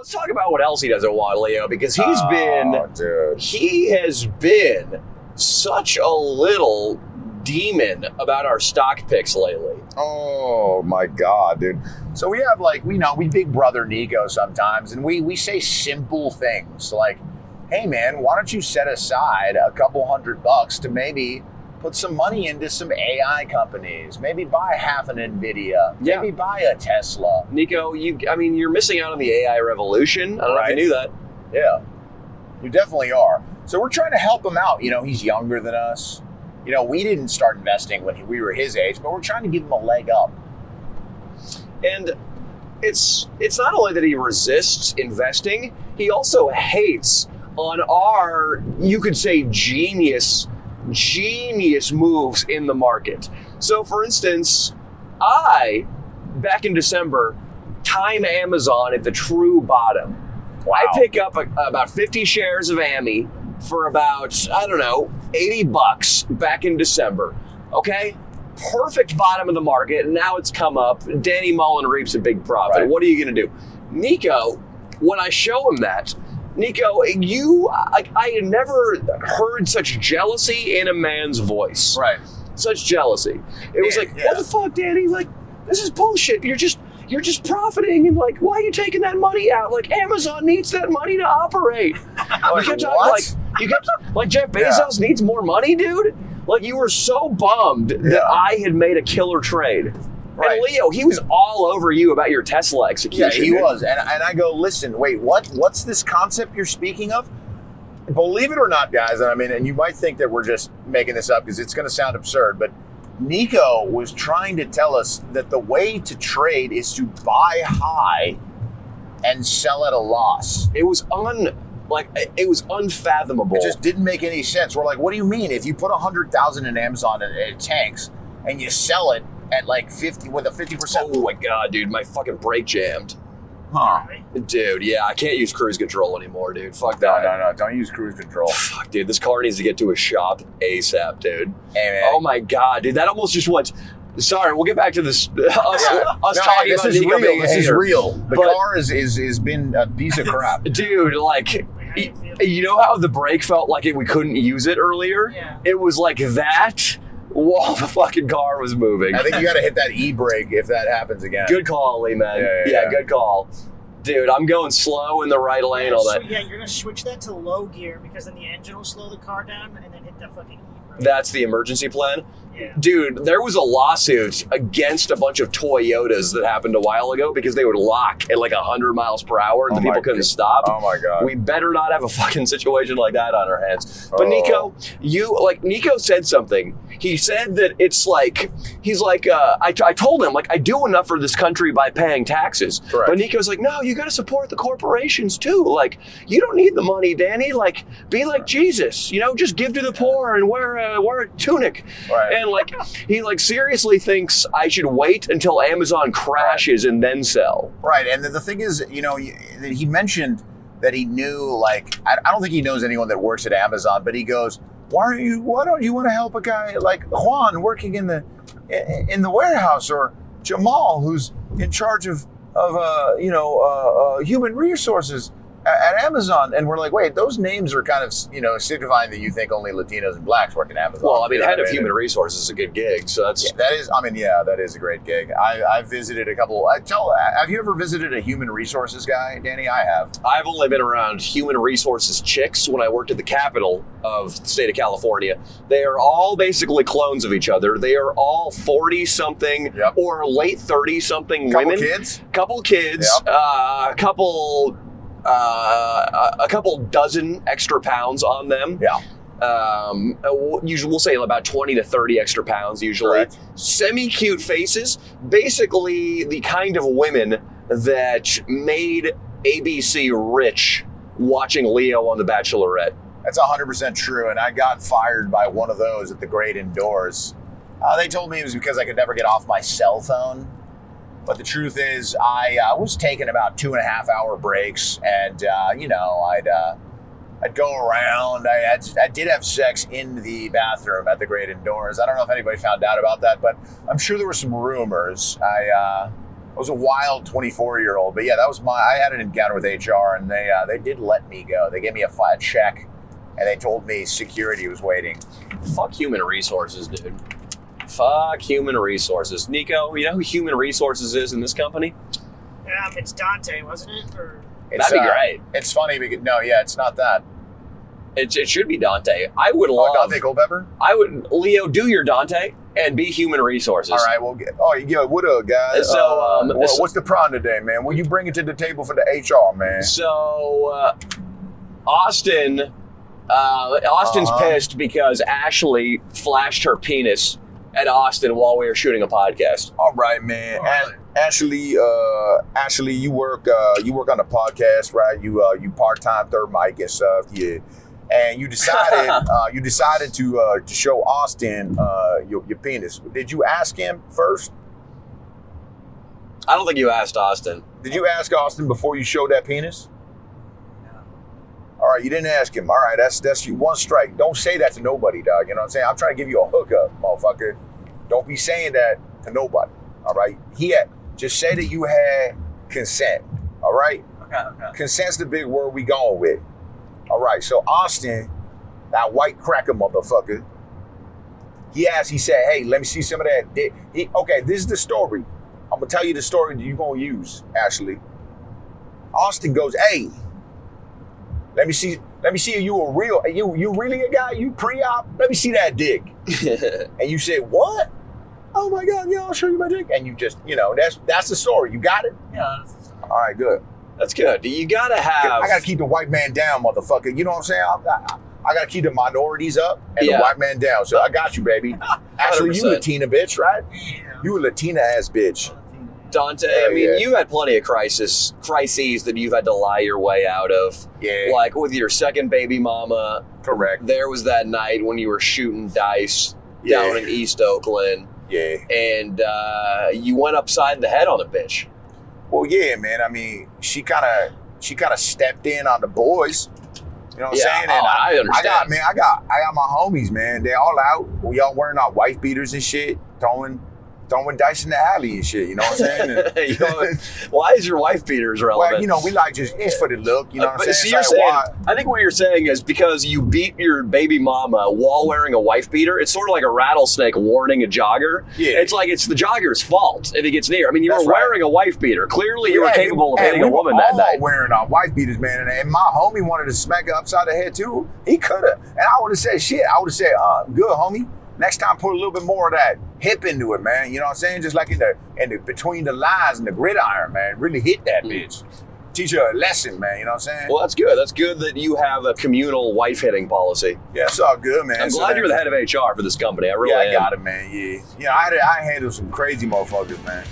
let's talk about what else he doesn't want, Leo, because he has been such a little demon about our stock picks lately. Oh my God, dude. So we have we big brother Nico sometimes, and we say simple things like, hey man, why don't you set aside a couple $100 to maybe put some money into some AI companies, maybe buy half an NVIDIA, maybe buy a Tesla. Nico, you're missing out on the AI revolution. I don't know if you knew that. Yeah, you definitely are. So we're trying to help him out. He's younger than us. We didn't start investing when we were his age, but we're trying to give him a leg up. And it's not only that he resists investing, he also hates on our, you could say, genius moves in the market. So for instance, back in December, time Amazon at the true bottom. Wow. I pick up about 50 shares of AMI for about, $80 back in December. Okay? Perfect bottom of the market. And now it's come up. Danny Mullen reaps a big profit. Right. What are you going to do? Nico, when I show him that, Nico, I had never heard such jealousy in a man's voice. Right. Such jealousy. It was what the fuck, Danny? Like, this is bullshit. You're just profiting, and why are you taking that money out? Amazon needs that money to operate. You kept talking Jeff Bezos needs more money, dude. You were so bummed that I had made a killer trade. Right. And Leo, he was all over you about your Tesla execution. Yeah, he was. And I go, listen, wait, what's this concept you're speaking of? Believe it or not, guys, and you might think that we're just making this up because it's going to sound absurd, but Nico was trying to tell us that the way to trade is to buy high and sell at a loss. It was unfathomable. It just didn't make any sense. We're like, what do you mean? If you put 100,000 in Amazon and it tanks and you sell it at 50 with a 50%. Oh my God, dude, my fucking brake jammed. Huh. Dude, yeah, I can't use cruise control anymore, dude. Fuck that. No, don't use cruise control. Fuck, dude, this car needs to get to a shop ASAP, dude. Hey, man. Oh my God, dude, that almost just went. Sorry, we'll get back to this. Us talking about Nico being This is real. The car is been a piece of crap. Dude, you know how the brake felt like we couldn't use it earlier? Yeah. It was like that while the fucking car was moving. I think you got to hit that e-brake if that happens again. Good call, Lee, man. Yeah, good call. Dude, I'm going slow in the right lane, all that. Yeah, you're going to switch that to low gear because then the engine will slow the car down and then hit that fucking e-brake. That's the emergency plan? Yeah. Dude, there was a lawsuit against a bunch of Toyotas that happened a while ago because they would lock at 100 miles per hour and the people couldn't stop. Oh my God. We better not have a fucking situation like that on our hands. But Nico, Nico said something. He said that I told him, I do enough for this country by paying taxes. Correct. But Nico's like, no, you got to support the corporations too. You don't need the money, Danny. Be like Jesus, just give to the poor and wear a tunic. Right. And he seriously thinks I should wait until Amazon crashes and then sell. Right. And the thing is, he mentioned that he knew, I don't think he knows anyone that works at Amazon, but he goes, why don't you want to help a guy like Juan working in the warehouse, or Jamal who's in charge of human resources at Amazon? And we're like, wait, those names are kind of, signifying that you think only Latinos and blacks work at Amazon. Well, head of human resources is a good gig, so that's... Yeah, that is a great gig. I've visited a couple... have you ever visited a human resources guy, Danny? I have. I've only been around human resources chicks when I worked at the capital of the state of California. They are all basically clones of each other. They are all 40-something or late 30-something women. Couple kids. Yep. A couple dozen extra pounds on them. Yeah. Usually we'll say about 20 to 30 extra pounds usually. Correct. Semi-cute faces. Basically the kind of women that made ABC rich watching Leo on The Bachelorette. That's 100% true. And I got fired by one of those at the Great Indoors. They told me it was because I could never get off my cell phone. But the truth is, I was taking about 2.5 hour breaks, and I'd go around. I did have sex in the bathroom at the Great Indoors. I don't know if anybody found out about that, but I'm sure there were some rumors. I was a wild 24-year-old, but yeah, I had an encounter with HR, and they did let me go. They gave me a flat check, and they told me security was waiting. Fuck human resources, dude. Fuck human resources. Nico, you know who human resources is in this company? It's Dante, wasn't it? Or That'd be great. It's funny because it's not that. It should be Dante. I would love Dante Culpepper. Leo, do your Dante and be human resources. All right, what up, guys? So, what's the problem today, man? What you bringing to the table for the HR, man? So, Austin's pissed because Ashley flashed her penis at Austin while we were shooting a podcast. All right, man. Ashley, you work on a podcast, right? You part-time third mic and stuff, yeah. And you decided to show Austin your penis. Did you ask him first? I don't think you asked Austin. Did you ask Austin before you showed that penis? No. All right, you didn't ask him. All right, that's one strike. Don't say that to nobody, dog. You know what I'm saying? I'm trying to give you a hookup, motherfucker. Don't be saying that to nobody. All right? Just say that you had consent. All right? Okay. Consent's the big word we going with. All right, so Austin, that white cracker motherfucker, he said, hey, let me see some of that dick. Okay, this is the story. I'm gonna tell you the story that you're gonna use, Ashley. Austin goes, hey, let me see if you a real, you really a guy, you pre-op, let me see that dick. And you said, what? Oh my God, yeah, I'll show you my dick. And you just, that's the story. You got it? Yeah, that's the story. All right, good. That's good. You gotta have. I gotta keep the white man down, motherfucker. You know what I'm saying? I gotta keep the minorities up and the white man down. So I got you, baby. Actually, 100%. you Latina bitch, right? Yeah. You a Latina ass bitch. Dante, Yeah, I mean, yeah. you've had plenty of crises that you've had to lie your way out of. Yeah. Like with your second baby mama. Correct. There was that night when you were shooting dice Yeah. down in East Oakland, Yeah. and you went upside the head on a bitch. Well, yeah, man. I mean, she kind of stepped in on the boys. You know what I'm saying? And I understand. I got my homies, man. They all out. We all wearing our wife beaters and shit, throwing dice in the alley and shit. You know what I'm saying? Why is your wife beaters relevant? Well, we like it's for the look. You know what I'm So saying? you're It's like, saying, why- I think what you're saying is because you beat your baby mama while wearing a wife beater, it's sort of like a rattlesnake warning a jogger. Yeah. It's like it's the jogger's fault if he gets near. I mean, you That's were right. wearing a wife beater. Clearly, you were Yeah, capable of and hitting we a woman were that all night. wearing our wife beaters, man. And my homie wanted to smack her upside the head too. He could have, and I would have said, shit. I would have said, good, homie. Next time, put a little bit more of that hip into it, man. You know what I'm saying? Just like in the between the lines and the gridiron, man. Really hit that bitch. Teach her a lesson, man. You know what I'm saying? Well, that's good. That's good that you have a communal wife hitting policy. Yeah, it's all good, man. I'm glad you're the head of HR for this company. I really I am. got it, man. Yeah, I handled some crazy motherfuckers, man.